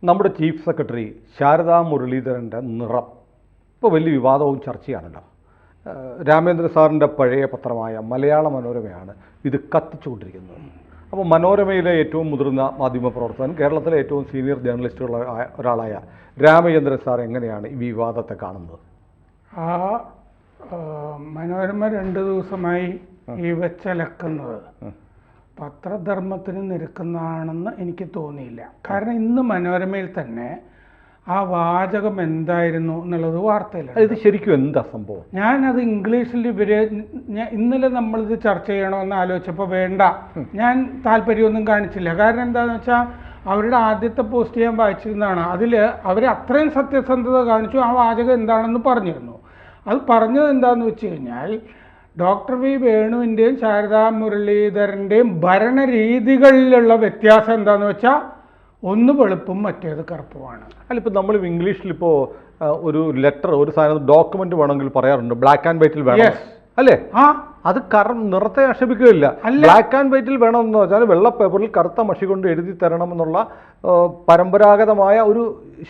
നമ്മുടെ chief secretary Saradha മുരളീധരൻ്റെ നിറം ഇപ്പോൾ വലിയ വിവാദവും ചർച്ചയാണല്ലോ. രാമേന്ദ്ര സാറിൻ്റെ പഴയ പത്രമായ മലയാള മനോരമയാണ് ഇത് കത്തിച്ചുകൊണ്ടിരിക്കുന്നത്. അപ്പോൾ മനോരമയിലെ ഏറ്റവും മുതിർന്ന മാധ്യമപ്രവർത്തകൻ, കേരളത്തിലെ ഏറ്റവും സീനിയർ ജേർണലിസ്റ്റുള്ള ഒരാളായ രാമചന്ദ്രൻ സാർ എങ്ങനെയാണ് ഈ വിവാദത്തെ കാണുന്നത്? മനോരമ 2 ദിവസമായി ഈ വെച്ചലക്കുന്നത് പത്രധർമ്മത്തിന് നിരക്കുന്നതാണെന്ന് എനിക്ക് തോന്നിയില്ല. കാരണം ഇന്ന് മനോരമയിൽ തന്നെ ആ വാചകം എന്തായിരുന്നു എന്നുള്ളത് വാർത്തയിലാണ്. ഇത് ശരിക്കും എന്താ സംഭവം? ഞാനത് ഇംഗ്ലീഷിൽ ഇന്നലെ നമ്മളിത് ചർച്ച ചെയ്യണമെന്ന് ആലോചിച്ചപ്പോൾ വേണ്ട, ഞാൻ താല്പര്യമൊന്നും കാണിച്ചില്ല. കാരണം എന്താണെന്ന് വെച്ചാൽ അവരുടെ ആദ്യത്തെ പോസ്റ്റ് ഞാൻ വായിച്ചിരുന്നതാണ്. അതിൽ അവർ അത്രയും സത്യസന്ധത കാണിച്ചു. ആ വാചകം എന്താണെന്ന് പറഞ്ഞിരുന്നു. അത് പറഞ്ഞത് എന്താണെന്ന് വെച്ച് കഴിഞ്ഞാൽ ഡോക്ടർ വി വേണുവിൻ്റെയും ശാരദാ മുരളീധരൻ്റെയും ഭരണരീതികളിലുള്ള വ്യത്യാസം എന്താണെന്ന് വെച്ചാൽ ഒന്ന് വെളുപ്പും മറ്റേത് കറുപ്പുമാണ്. അല്ല, ഇപ്പോൾ നമ്മൾ ഇംഗ്ലീഷിലിപ്പോൾ ഒരു ലെറ്റർ, ഒരു സാധനം ഡോക്യുമെൻ്റ് വേണമെങ്കിൽ പറയാറുണ്ട് ബ്ലാക്ക് ആൻഡ് വൈറ്റിൽ വേണം, അല്ലേ? അത് നിറത്തെ ആക്ഷേപിക്കുകയില്ല. ബ്ലാക്ക് ആൻഡ് വൈറ്റിൽ വേണമെന്ന് വെച്ചാൽ വെള്ള പേപ്പറിൽ കറുത്ത മഷി കൊണ്ട് എഴുതി തരണമെന്നുള്ള പരമ്പരാഗതമായ ഒരു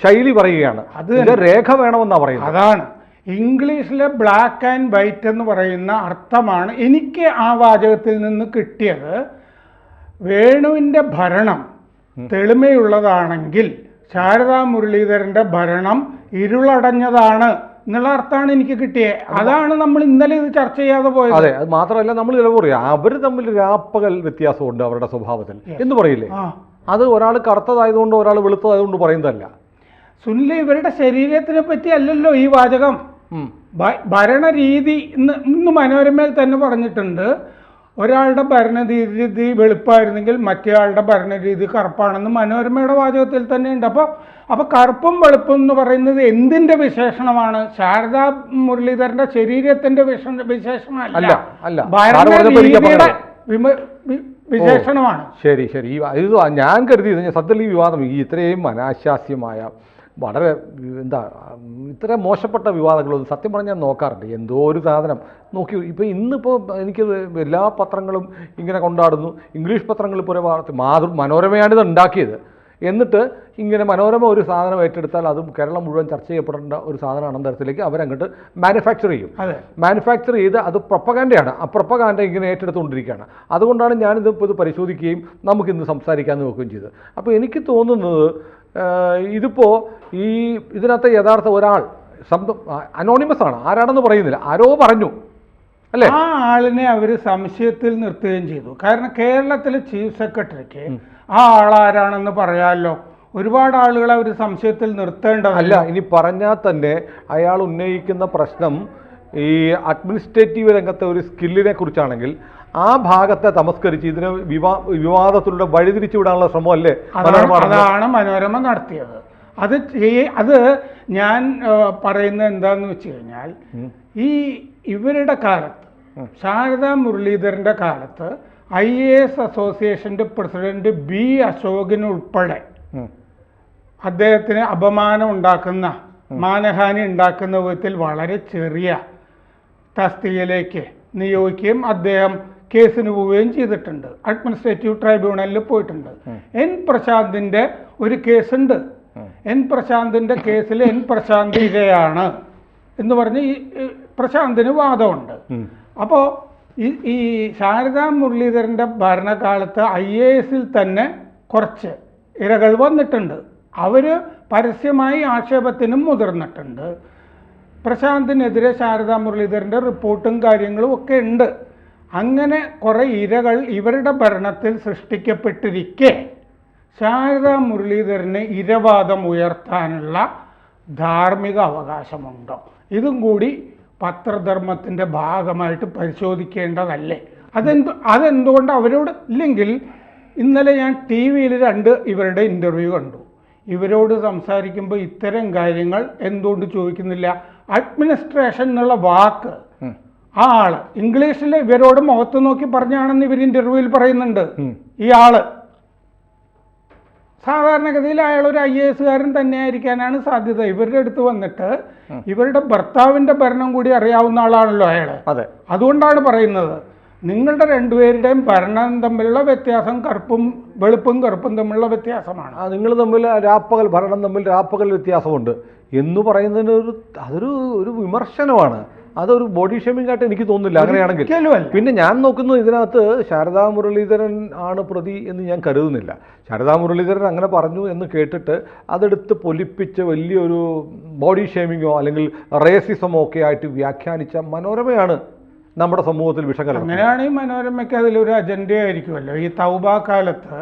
ശൈലി പറയുകയാണ്. അത് രേഖ വേണമെന്നാണ് പറയുന്നത്. അതാണ് ഇംഗ്ലീഷിലെ ബ്ലാക്ക് ആൻഡ് വൈറ്റ് എന്ന് പറയുന്ന അർത്ഥമാണ് എനിക്ക് ആ വാചകത്തിൽ നിന്ന് കിട്ടിയത്. വേണുവിൻ്റെ ഭരണം തെളിമയുള്ളതാണെങ്കിൽ ശാരദാ മുരളീധരൻ്റെ ഭരണം ഇരുളടഞ്ഞതാണ് എന്നുള്ള അർത്ഥമാണ് എനിക്ക് കിട്ടിയത്. അതാണ് നമ്മൾ ഇന്നലെ ഇത് ചർച്ച ചെയ്യാതെ പോയത്. അതെ, അത് മാത്രമല്ല നമ്മൾ ചിലപ്പോൾ പറയാം അവർ തമ്മിൽ രാപ്പകൽ വ്യത്യാസമുണ്ട് അവരുടെ സ്വഭാവത്തിൽ എന്ന് പറയില്ലേ? അത് ഒരാൾ കറുത്തതായതുകൊണ്ട് ഒരാൾ വെളുത്തതായതുകൊണ്ട് പറയുന്നതല്ല. സുനിൽ, ഇവരുടെ ശരീരത്തിനെ പറ്റി അല്ലല്ലോ ഈ വാചകം. ഭരണരീതി ഇന്ന് മനോരമയിൽ തന്നെ പറഞ്ഞിട്ടുണ്ട്, ഒരാളുടെ ഭരണരീതി വെളുപ്പായിരുന്നെങ്കിൽ മറ്റേയാളുടെ ഭരണരീതി കറുപ്പാണെന്ന് മനോരമയുടെ വാചകത്തിൽ തന്നെ ഉണ്ട്. അപ്പോൾ കറുപ്പും വെളുപ്പും എന്ന് പറയുന്നത് എന്തിൻ്റെ വിശേഷണമാണ്? ശാരദാ മുരളീധരന്റെ ശരീരത്തിന്റെ വിശേഷണമല്ല, ഭരണരീതിയുടെ വിശേഷണമാണ്. ശരി ശരി, ഇത് ഞാൻ കരുതിയത് സത്യത്തിൽ ഈ വിവാദം ഈ ഇത്രയും അനാശാസ്യമായ വളരെ ഇത്ര മോശപ്പെട്ട വിവാദങ്ങളൊന്നും സത്യം പറഞ്ഞാൽ നോക്കാറുണ്ട്. എന്തോ ഒരു സാധനം നോക്കി ഇന്നിപ്പോൾ എനിക്ക് എല്ലാ പത്രങ്ങളും ഇങ്ങനെ കൊണ്ടാടുന്നു. ഇംഗ്ലീഷ് പത്രങ്ങൾ ഇപ്പോൾ മനോരമയാണിത് ഉണ്ടാക്കിയത്. എന്നിട്ട് ഇങ്ങനെ മനോരമ ഒരു സാധനം ഏറ്റെടുത്താൽ അതും കേരളം മുഴുവൻ ചർച്ച ചെയ്യപ്പെടേണ്ട ഒരു സാധനമാണെന്ന തരത്തിലേക്ക് അവരങ്ങോട്ട് മാനുഫാക്ചർ ചെയ്യും. മാനുഫാക്ചർ ചെയ്ത് അത് പ്രൊപ്പഗാൻഡയാണ്. ആ പ്രൊപ്പഗാൻഡ ഇങ്ങനെ ഏറ്റെടുത്തുകൊണ്ടിരിക്കുകയാണ്. അതുകൊണ്ടാണ് ഞാനിതിപ്പോൾ ഇത് പരിശോധിക്കുകയും നമുക്കിന്ന് സംസാരിക്കാമെന്ന് നോക്കുകയും ചെയ്തത്. അപ്പോൾ എനിക്ക് തോന്നുന്നത് ഇതിപ്പോൾ ഇതിനകത്ത് യഥാർത്ഥ ഒരാൾ അനോണിമസ് ആണ്, ആരാണെന്ന് പറയുന്നില്ല, ആരോ പറഞ്ഞു അല്ലേ? ആ ആളിനെ അവർ സംശയത്തിൽ നിർത്തുകയും ചെയ്തു. കാരണം കേരളത്തിലെ ചീഫ് സെക്രട്ടറിക്ക് ആ ആളാരാണെന്ന് പറയാമല്ലോ. ഒരുപാട് ആളുകളെ അവർ സംശയത്തിൽ നിർത്തേണ്ടതല്ല. ഇനി പറഞ്ഞാൽ തന്നെ അയാൾ ഉന്നയിക്കുന്ന പ്രശ്നം ഈ അഡ്മിനിസ്ട്രേറ്റീവ് രംഗത്തെ ഒരു സ്കില്ലിനെ കുറിച്ചാണെങ്കിൽ ആ ഭാഗത്തെ തമസ്കരിച്ച് ഇതിനെ വിവാദത്തിലൂടെ വഴിതിരിച്ചു വിടാനുള്ള ശ്രമമല്ലേ അതാണ് മനോരമ നടത്തിയത്. അത് ഞാൻ പറയുന്നത് എന്താന്ന് വെച്ച് കഴിഞ്ഞാൽ ഇവരുടെ കാലത്ത് ശാരദാ മുരളീധരന്റെ കാലത്ത് IAS അസോസിയേഷന്റെ പ്രസിഡന്റ് ബി അശോകനുൾപ്പെടെ അദ്ദേഹത്തിന് അപമാനം ഉണ്ടാക്കുന്ന, മാനഹാനി ഉണ്ടാക്കുന്ന വിധത്തിൽ വളരെ ചെറിയ തസ്തികയിലേക്ക് നിയോഗിക്കുകയും അദ്ദേഹം കേസിന് പോവുകയും ചെയ്തിട്ടുണ്ട്. അഡ്മിനിസ്ട്രേറ്റീവ് ട്രൈബ്യൂണലിൽ പോയിട്ടുണ്ട്. N പ്രശാന്തിന്റെ ഒരു കേസുണ്ട്. N പ്രശാന്തിന്റെ കേസിൽ N പ്രശാന്ത് ഇരയാണ് എന്ന് പറഞ്ഞ് ഈ പ്രശാന്തിന് വാദമുണ്ട്. അപ്പോൾ ഈ ശാരദാ മുരളീധരന്റെ ഭരണകാലത്ത് IASൽ തന്നെ കുറച്ച് ഇരകൾ വന്നിട്ടുണ്ട്. അവർ പരസ്യമായി ആക്ഷേപത്തിനും മുതിർന്നിട്ടുണ്ട്. പ്രശാന്തിനെതിരെ ശാരദാ മുരളീധരന്റെ റിപ്പോർട്ടും കാര്യങ്ങളും ഒക്കെ ഉണ്ട്. അങ്ങനെ കുറേ ഇരകൾ ഇവരുടെ ഭരണത്തിൽ സൃഷ്ടിക്കപ്പെട്ടിരിക്കെ ശാരദാ മുരളീധരന് ഇരവാദം ഉയർത്താനുള്ള ധാർമ്മിക അവകാശമുണ്ടോ? ഇതും കൂടി പത്രധർമ്മത്തിൻ്റെ ഭാഗമായിട്ട് പരിശോധിക്കേണ്ടതല്ലേ? അതെന്തുകൊണ്ട് അവരോട് ഇല്ലെങ്കിൽ ഇന്നലെ ഞാൻ TV-യിൽ 2 ഇവരുടെ ഇൻ്റർവ്യൂ കണ്ടു. ഇവരോട് സംസാരിക്കുമ്പോൾ ഇത്തരം കാര്യങ്ങൾ എന്തുകൊണ്ട് ചോദിക്കുന്നില്ല? അഡ്മിനിസ്ട്രേഷൻ എന്നുള്ള വാക്ക് ആ ആള് ഇംഗ്ലീഷിൽ ഇവരോട് മുഖത്ത് നോക്കി പറഞ്ഞാണെന്ന് ഇവർ ഇൻ്റർവ്യൂവിൽ പറയുന്നുണ്ട്. ഈ ആള് സാധാരണഗതിയിൽ അയാൾ ഒരു IASകാരൻ തന്നെയായിരിക്കാനാണ് സാധ്യത. ഇവരുടെ അടുത്ത് വന്നിട്ട് ഇവരുടെ ഭർത്താവിൻ്റെ ഭരണം കൂടി അറിയാവുന്ന ആളാണല്ലോ അയാൾ. അതുകൊണ്ടാണ് പറയുന്നത് നിങ്ങളുടെ രണ്ടുപേരുടെയും ഭരണം തമ്മിലുള്ള വ്യത്യാസം വെളുപ്പും കറുപ്പും തമ്മിലുള്ള വ്യത്യാസമാണ്. നിങ്ങൾ തമ്മിൽ ഭരണം തമ്മിൽ രാപ്പകൽ വ്യത്യാസമുണ്ട് എന്ന് പറയുന്നതിന് അതൊരു വിമർശനമാണ്. അതൊരു ബോഡി ഷേമിംഗ് ആയിട്ട് എനിക്ക് തോന്നുന്നില്ല അങ്ങനെയാണെങ്കിൽ. പിന്നെ ഞാൻ നോക്കുന്നത് ഇതിനകത്ത് ശാരദാ മുരളീധരൻ ആണ് പ്രതി എന്ന് ഞാൻ കരുതുന്നില്ല. ശാരദാ മുരളീധരൻ അങ്ങനെ പറഞ്ഞു എന്ന് കേട്ടിട്ട് അതെടുത്ത് പൊലിപ്പിച്ച് വലിയൊരു ബോഡി ഷേമിങ്ങോ അല്ലെങ്കിൽ റേസിസമോ ഒക്കെ ആയിട്ട് വ്യാഖ്യാനിച്ച മനോരമയാണ് നമ്മുടെ സമൂഹത്തിൽ വിഷകലം. അങ്ങനെയാണെങ്കിൽ മനോരമയ്ക്ക് അതിലൊരു അജണ്ടയായിരിക്കുമല്ലോ ഈ തൗബ കാലത്ത്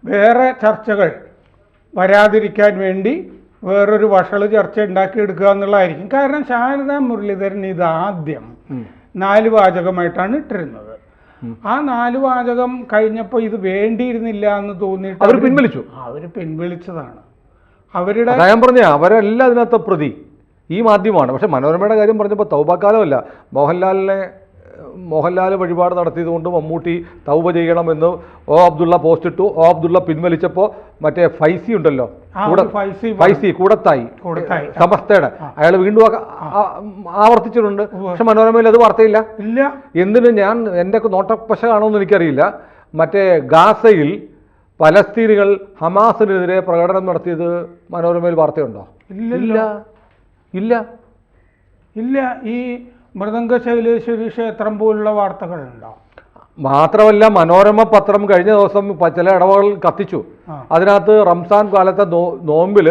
വേറെ ചർച്ചകൾ വരാതിരിക്കാൻ വേണ്ടി വേറൊരു വഷള് ചർച്ച ഉണ്ടാക്കിയെടുക്കുക എന്നുള്ളതായിരിക്കും. കാരണം ശാരദാ മുരളീധരൻ ഇത് ആദ്യം 4 വാചകമായിട്ടാണ് ഇട്ടിരുന്നത്. ആ 4 വാചകം കഴിഞ്ഞപ്പോൾ ഇത് വേണ്ടിയിരുന്നില്ല എന്ന് തോന്നിയിട്ട് അവർ പിൻവലിച്ചതാണ്. ഞാൻ പറഞ്ഞ അവരെല്ലാം അതിനകത്ത് പ്രതി ഈ മാധ്യമമാണ്. പക്ഷെ മനോരമയുടെ കാര്യം പറഞ്ഞപ്പോൾ തൗബക്കാലമല്ല, മോഹൻലാൽ വഴിപാട് നടത്തിയതുകൊണ്ട് മമ്മൂട്ടി തൗബ ചെയ്യണമെന്ന് അബ്ദുള്ള പോസ്റ്റ് ഇട്ടു. അബ്ദുള്ള പിൻവലിച്ചപ്പോൾ മറ്റേ ഫൈസി ഉണ്ടല്ലോ, ഫൈസി കൂടത്തായി സമസ്തയുടെ, അയാൾ വീണ്ടും ആവർത്തിച്ചിട്ടുണ്ട്. പക്ഷെ മനോരമയിൽ അത് വാർത്തയില്ല. എന്തിന് എൻ്റെ നോട്ടപ്പശ കാണുമെന്ന് എനിക്കറിയില്ല. മറ്റേ ഗാസയിൽ പലസ്തീനികൾ ഹമാസിനെതിരെ പ്രകടനം നടത്തിയത് മനോരമയിൽ വാർത്തയുണ്ടോ? ഇല്ല. ഈ മൃദംഗശൈലേശ്വരി ക്ഷേത്രം പോലുള്ള വാർത്തകളുണ്ടോ? മാത്രമല്ല മനോരമ പത്രം കഴിഞ്ഞ ദിവസം ചില ഇടവകൾ കത്തിച്ചു. അതിനകത്ത് റംസാൻ കാലത്തെ നോമ്പിൽ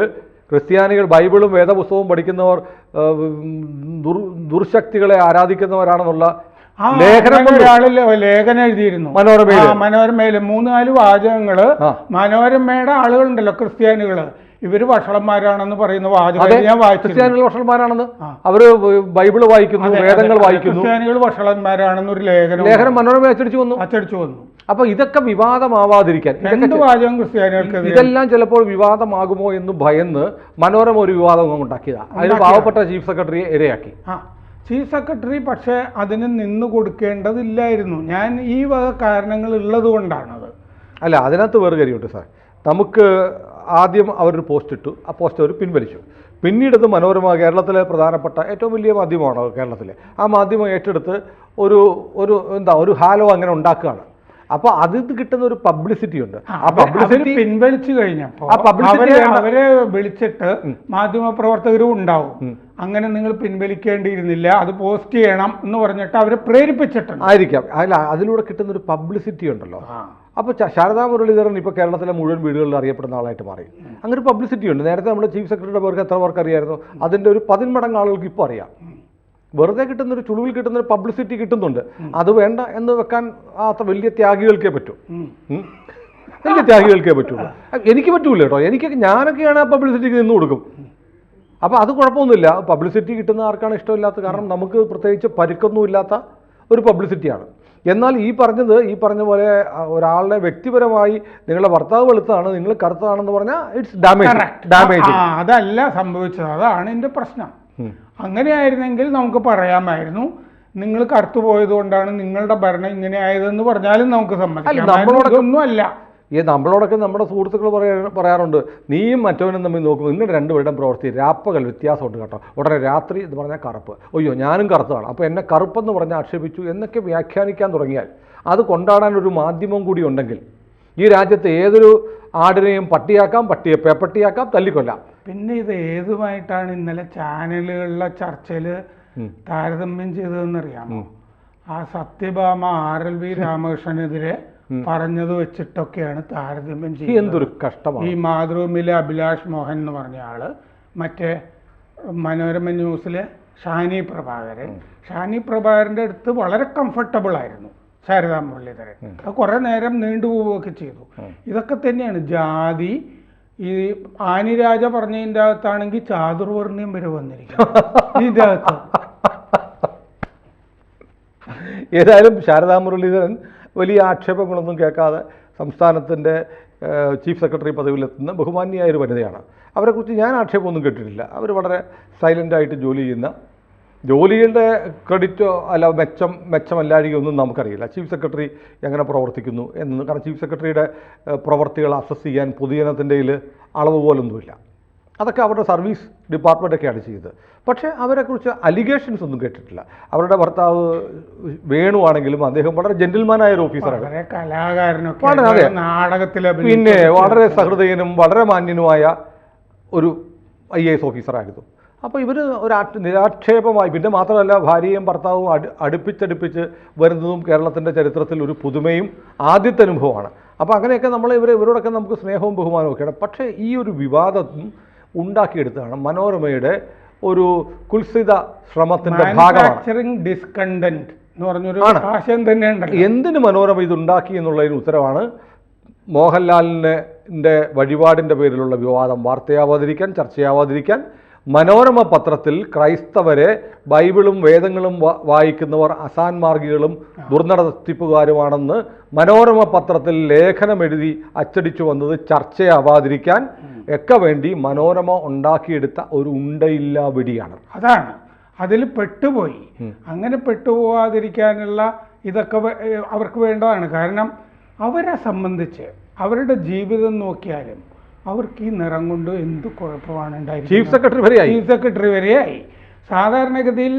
ക്രിസ്ത്യാനികൾ ബൈബിളും വേദപുസ്തകവും പഠിക്കുന്നവർ ദുർശക്തികളെ ആരാധിക്കുന്നവരാണെന്നുള്ള ലേഖനം എഴുതിയിരുന്നു മനോരമയിൽ. 3-4 വാചകങ്ങള് മനോരമയുടെ ആളുകളുണ്ടല്ലോ ക്രിസ്ത്യാനികള്, ഇവര് വഷളന്മാരാണെന്ന് പറയുന്ന വാചകം ഞാൻ വായിച്ചു. ക്രിസ്ത്യാനികൾ വഷളന്മാരാണെന്ന്, അവര് ബൈബിള് വായിക്കുന്നു, വേദങ്ങൾ വായിക്കുന്നു, ക്രിസ്ത്യാനികൾ വഷളന്മാരാണെന്ന് ഒരു ലേഖനം മനോരമ അച്ചടിച്ചു വന്നു. അപ്പൊ ഇതൊക്കെ വിവാദമാവാതിരിക്കാൻ വാചകം ക്രിസ്ത്യാനികൾക്ക് ഇതെല്ലാം ചിലപ്പോൾ വിവാദമാകുമോ എന്ന് ഭയന്ന് മനോരമ ഒരു വിവാദം ഉണ്ടാക്കിയതാണ്. അതിന് പാവപ്പെട്ട ചീഫ് സെക്രട്ടറിയെ ഇരയാക്കി. ചീഫ് സെക്രട്ടറി പക്ഷേ അതിന് നിന്ന് കൊടുക്കേണ്ടതില്ലായിരുന്നു. ഞാൻ ഈ വക കാരണങ്ങൾ ഉള്ളത് കൊണ്ടാണത്. അല്ല, അതിനകത്ത് വേറെ കാര്യമുണ്ട് സാർ. നമുക്ക് ആദ്യം അവരൊരു പോസ്റ്റ് ഇട്ടു, ആ പോസ്റ്റ് അവർ പിൻവലിച്ചു. പിന്നീട് മനോരമ കേരളത്തിലെ പ്രധാനപ്പെട്ട ഏറ്റവും വലിയ മാധ്യമമാണ് കേരളത്തിലെ, ആ മാധ്യമം ഏറ്റെടുത്ത് ഒരു ഹാലോ അങ്ങനെ ഉണ്ടാക്കുകയാണ്. അപ്പോൾ അതിൽ കിട്ടുന്ന ഒരു പബ്ലിസിറ്റി ഉണ്ട്. ആ പബ്ലിസിറ്റി പിൻവലിച്ചു കഴിഞ്ഞപ്പോൾ അവരെ വിളിച്ചിട്ട് മാധ്യമപ്രവർത്തകരും ഉണ്ടാവും, അങ്ങനെ നിങ്ങൾ പിൻവലിക്കേണ്ടിയിരുന്നില്ല, അത് പോസ്റ്റ് ചെയ്യണം എന്ന് പറഞ്ഞിട്ട് അവരെ പ്രേരിപ്പിച്ചിട്ടുണ്ട് ആയിരിക്കാം. അല്ല, അതിലൂടെ കിട്ടുന്ന ഒരു പബ്ലിസിറ്റി ഉണ്ടല്ലോ. അപ്പോൾ ശാരദാ മുരളീധരൻ ഇപ്പോൾ കേരളത്തിലെ മുഴുവൻ വീടുകളിൽ അറിയപ്പെടുന്ന ആളായിട്ട് മാറി. അങ്ങനെ ഒരു പബ്ലിസിറ്റി ഉണ്ട്. നേരത്തെ നമ്മുടെ ചീഫ് സെക്രട്ടറിയുടെ പേർക്ക് എത്ര പേർക്ക് അറിയായിരുന്നു? അതിൻ്റെ ഒരു 10 മടങ്ങ് ആളുകൾക്ക് ഇപ്പോൾ അറിയാം. വെറുതെ കിട്ടുന്നൊരു ചുളിവിൽ കിട്ടുന്നൊരു പബ്ലിസിറ്റി കിട്ടുന്നുണ്ട്. അത് വേണ്ട എന്ന് വെക്കാൻ അത്ര വലിയ ത്യാഗികൾക്കേ പറ്റൂ. എനിക്ക് പറ്റൂല കേട്ടോ. ഞാനൊക്കെയാണ് ആ പബ്ലിസിറ്റിക്ക് നിന്ന് കൊടുക്കും. അപ്പോൾ അത് കുഴപ്പമൊന്നുമില്ല. പബ്ലിസിറ്റി കിട്ടുന്ന ആർക്കാണ് ഇഷ്ടമില്ലാത്ത? കാരണം നമുക്ക് പ്രത്യേകിച്ച് പരിക്കൊന്നുമില്ലാത്ത ഒരു പബ്ലിസിറ്റിയാണ്. എന്നാൽ ഈ പറഞ്ഞ പോലെ ഒരാളുടെ വ്യക്തിപരമായി നിങ്ങളുടെ ഭർത്താവ് വെളുത്താണ്, നിങ്ങൾ കറുത്തതാണെന്ന് പറഞ്ഞാൽ ഇറ്റ്സ് ഡാമേജ്. അതല്ല സംഭവിച്ചത്, അതാണ് എൻ്റെ പ്രശ്നം. അങ്ങനെയായിരുന്നെങ്കിൽ നമുക്ക് പറയാമായിരുന്നു, നിങ്ങൾ കറുത്തു പോയത് കൊണ്ടാണ് നിങ്ങളുടെ ഭരണം ഇങ്ങനെ ആയതെന്ന് പറഞ്ഞാലും നമുക്ക് സമ്മതിക്കാം. നമ്മളോടൊക്കെ നമ്മുടെ സുഹൃത്തുക്കൾ പറയാറുണ്ട്, നീയും മറ്റവനും തമ്മിൽ നോക്കുമ്പോൾ നിങ്ങളുടെ രണ്ടുപേരുടെയും പ്രവൃത്തി രാപ്പകൽ വ്യത്യാസമുണ്ട് കേട്ടോ. ഉടനെ രാത്രി എന്ന് പറഞ്ഞാൽ കറുപ്പ്, അയ്യോ ഞാനും കറുത്തതാണ്, അപ്പോൾ എന്നെ കറുപ്പെന്ന് പറഞ്ഞ് ആക്ഷേപിച്ചു എന്നൊക്കെ വ്യാഖ്യാനിക്കാൻ തുടങ്ങിയാൽ അത് കൊണ്ടാടാനൊരു മാധ്യമം കൂടി ഉണ്ടെങ്കിൽ ഈ രാജ്യത്ത് ഏതൊരു ആടിനെയും പട്ടിയാക്കാം, പട്ടിയെ പേപ്പട്ടിയാക്കാം, തല്ലിക്കൊല്ലാം. പിന്നെ ഇത് ഏതുമായിട്ടാണ് ഇന്നലെ ചാനലുകളിലെ ചർച്ചയിൽ താരതമ്യം ചെയ്തതെന്നറിയാമോ? ആ സത്യഭാമ RLV രാമകൃഷ്ണനെതിരെ പറഞ്ഞത് വെച്ചിട്ടൊക്കെയാണ് താരതമ്യം ചെയ്യുന്നത്. എന്തൊരു കഷ്ടമാണ്. ഈ മാതൃഭൂമിയിലെ അഭിലാഷ് മോഹൻ എന്ന് പറഞ്ഞ ആള്, മറ്റേ മനോരമ ന്യൂസിലെ ഷാനി പ്രഭാകരൻ്റെ അടുത്ത് വളരെ കംഫർട്ടബിൾ ആയിരുന്നു ശാരദാ മുരളീധരൻ. അത് കുറെ നേരം നീണ്ടുപോവുകയൊക്കെ ചെയ്തു. ഇതൊക്കെ തന്നെയാണ് ജാതി. ഈ ആനിരാജ പറഞ്ഞതിൻ്റെ അകത്താണെങ്കിൽ ചാതുർവർണ്ണ്യം വരെ വന്നിരിക്കും ഇതിൻ്റെ അകത്ത്. ഏതായാലും ശാരദാ മുരളീധരൻ വലിയ ആക്ഷേപങ്ങളൊന്നും കേൾക്കാതെ സംസ്ഥാനത്തിൻ്റെ ചീഫ് സെക്രട്ടറി പദവിയിലെത്തുന്ന ബഹുമാന്യായ ഒരു വനിതയാണ്. അവരെക്കുറിച്ച് ഞാൻ ആക്ഷേപമൊന്നും കേട്ടിട്ടില്ല. അവർ വളരെ സൈലൻ്റായിട്ട് ജോലി ചെയ്യുന്ന, ജോലിയുടെ ക്രെഡിറ്റോ അല്ല മെച്ചമല്ലാഴികയോ ഒന്നും നമുക്കറിയില്ല. ചീഫ് സെക്രട്ടറി എങ്ങനെ പ്രവർത്തിക്കുന്നു എന്ന്. കാരണം ചീഫ് സെക്രട്ടറിയുടെ പ്രവർത്തികൾ അസസ് ചെയ്യാൻ പൊതുജനത്തിൻ്റെ അളവ് പോലൊന്നുമില്ല. അതൊക്കെ അവരുടെ സർവീസ് ഡിപ്പാർട്ട്മെൻറ്റൊക്കെയാണ് ചെയ്തത്. പക്ഷേ അവരെക്കുറിച്ച് അലിഗേഷൻസ് ഒന്നും കേട്ടിട്ടില്ല. അവരുടെ ഭർത്താവ് വേണു ആണെങ്കിലും അദ്ദേഹം വളരെ ജെന്റിൽമാനായ ഒരു ഓഫീസറാണ്, വളരെ കലാകാരനൊക്കെ, വളരെ, അതെ, നാടകത്തിൽ പിന്നെ വളരെ സഹൃദയനും വളരെ മാന്യനുമായ ഒരു IAS ഓഫീസറായിരുന്നു. അപ്പോൾ ഇവർ നിരാക്ഷേപമായി, പിന്നെ മാത്രമല്ല ഭാര്യയും ഭർത്താവും അടുപ്പിച്ചടുപ്പിച്ച് വരുന്നതും കേരളത്തിൻ്റെ ചരിത്രത്തിൽ ഒരു പുതുമയും ആദ്യത്തെ അനുഭവമാണ്. അപ്പോൾ അങ്ങനെയൊക്കെ നമ്മൾ ഇവരോടൊക്കെ നമുക്ക് സ്നേഹവും ബഹുമാനവും ഒക്കെയാണ്. പക്ഷേ ഈ ഒരു വിവാദം ഉണ്ടാക്കിയെടുത്താണ് മനോരമയുടെ ഒരു കുൽസിത ശ്രമത്തിൻ്റെ ഭാഗമാണ്. ഡിസ്കണ്ടന്റ് എന്ന് പറഞ്ഞൊരു ആശയം തന്നെയുണ്ട്. എന്തിന് മനോരമ ഇതുണ്ടാക്കി എന്നുള്ളതിന് ഉത്തരവാണ് മോഹൻലാലിൻ്റെ വഴിപാടിൻ്റെ പേരിലുള്ള വിവാദം വാർത്തയാവാതിരിക്കാൻ, ചർച്ചയാവാതിരിക്കാൻ മനോരമ പത്രത്തിൽ ക്രൈസ്തവരെ ബൈബിളും വേദങ്ങളും വായിക്കുന്നവർ അസാൻമാർഗികളും ദുർനടത്തിപ്പുകാരുമാണെന്ന് മനോരമ പത്രത്തിൽ ലേഖനം എഴുതി അച്ചടിച്ചു വന്നത് ചർച്ചയാവാതിരിക്കാൻ ഒക്കെ വേണ്ടി മനോരമ ഉണ്ടാക്കിയെടുത്ത ഒരു ഉണ്ടയില്ലാ വെടിയാണ്. അതാണ് അതിൽ പെട്ടുപോയി. അങ്ങനെ പെട്ടുപോകാതിരിക്കാനുള്ള ഇതൊക്കെ അവർക്ക് വേണ്ടതാണ്. കാരണം അവരെ സംബന്ധിച്ച് അവരുടെ ജീവിതം നോക്കിയാലും അവർക്ക് ഈ നിറം കൊണ്ട് എന്ത് കുഴപ്പമാണ് ഉണ്ടായിരിക്കുന്നത്. ചീഫ് സെക്രട്ടറി വരെയായി. സാധാരണഗതിയിൽ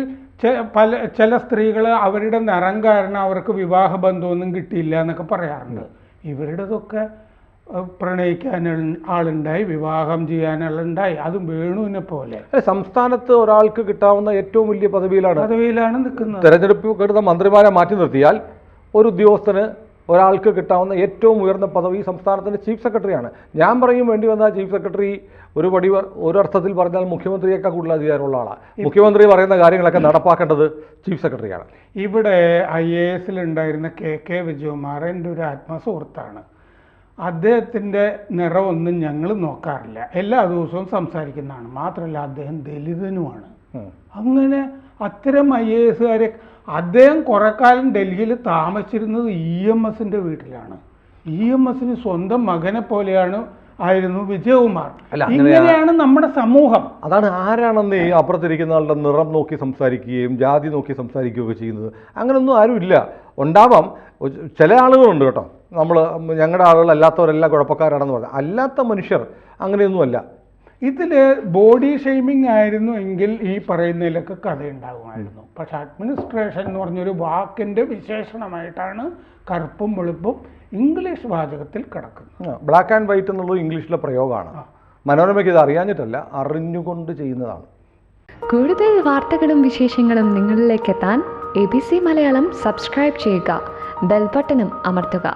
ചില സ്ത്രീകൾ അവരുടെ നിറം കാരണം അവർക്ക് വിവാഹ ബന്ധമൊന്നും കിട്ടിയില്ല എന്നൊക്കെ പറയാറുണ്ട്. ഇവരുടെതൊക്കെ പ്രണയിക്കാൻ ആളുണ്ടായി, വിവാഹം ചെയ്യാനുള്ളുണ്ടായി. അതും വേണുവിനെ പോലെ സംസ്ഥാനത്ത് ഒരാൾക്ക് കിട്ടാവുന്ന ഏറ്റവും വലിയ പദവിയിലാണ് നിൽക്കുന്നത്. തെരഞ്ഞെടുപ്പ് കിട്ടുന്ന മന്ത്രിമാരെ മാറ്റി നിർത്തിയാൽ ഒരു ഉദ്യോഗസ്ഥന് ഒരാൾക്ക് കിട്ടാവുന്ന ഏറ്റവും ഉയർന്ന പദവി സംസ്ഥാനത്തിൻ്റെ ചീഫ് സെക്രട്ടറിയാണ്. ഞാൻ പറയും വേണ്ടി വന്നാൽ ചീഫ് സെക്രട്ടറി ഒരർത്ഥത്തിൽ പറഞ്ഞാൽ മുഖ്യമന്ത്രിയേക്കാൾ കൂടുതൽ അധികാരമുള്ള ആളാണ്. മുഖ്യമന്ത്രി പറയുന്ന കാര്യങ്ങളൊക്കെ നടപ്പാക്കേണ്ടത് ചീഫ് സെക്രട്ടറിയാണ്. ഇവിടെ IAS ഉണ്ടായിരുന്ന KK വിജയകുമാർ എൻ്റെ ഒരു ആത്മസുഹൃത്താണ്. അദ്ദേഹത്തിൻ്റെ നിറമൊന്നും ഞങ്ങൾ നോക്കാറില്ല, എല്ലാ ദിവസവും സംസാരിക്കുന്നതാണ്. മാത്രമല്ല അദ്ദേഹം ദലിതനുമാണ്. അങ്ങനെ അത്തരം IASകാരെ അദ്ദേഹം കുറെ കാലം ഡൽഹിയിൽ താമസിച്ചിരുന്നത് EMSൻ്റെ വീട്ടിലാണ്. EMSന് സ്വന്തം മകനെ പോലെയാണ് ആയിരുന്നു വിജയകുമാർ. ഇങ്ങനെയാണ് നമ്മുടെ സമൂഹം. അതാണ് ആരാണെന്ന് ഈ അപ്പുറത്തിരിക്കുന്ന ആളുടെ നിറം നോക്കി സംസാരിക്കുകയും ജാതി നോക്കി സംസാരിക്കുകയൊക്കെ ചെയ്യുന്നത്. അങ്ങനെയൊന്നും ആരുമില്ല. ഉണ്ടാവാം, ചില ആളുകളുണ്ട് കേട്ടോ, ഞങ്ങളുടെ ആളുകൾ അല്ലാത്തവരെല്ലാം കുഴപ്പക്കാരാണെന്ന് പറഞ്ഞാൽ അല്ലാത്ത മനുഷ്യർ അങ്ങനെയൊന്നുമല്ല. ഇതിൽ ബോഡി ഷെയ്മിങ് ആയിരുന്നു എങ്കിൽ ഈ പറയുന്നതിലൊക്കെ കഥയുണ്ടാകുമായിരുന്നു. പക്ഷെ അഡ്മിനിസ്ട്രേഷൻ എന്ന് പറഞ്ഞൊരു വാക്കിൻ്റെ വിശേഷണമായിട്ടാണ് കറുപ്പും വെളുപ്പും ഇംഗ്ലീഷ് വാചകത്തിൽ കിടക്കുന്നത്. ബ്ലാക്ക് ആൻഡ് വൈറ്റ് എന്നുള്ളത് ഇംഗ്ലീഷിലെ പ്രയോഗമാണ്. മനോരമയ്ക്ക് ഇത് അറിയാഞ്ഞിട്ടല്ല, അറിഞ്ഞുകൊണ്ട് ചെയ്യുന്നതാണ്. കൂടുതൽ വാർത്തകളും വിശേഷങ്ങളും നിങ്ങളിലേക്ക് എത്താൻ ABC മലയാളം സബ്സ്ക്രൈബ് ചെയ്യുക, ബെൽ ബട്ടണും അമർത്തുക.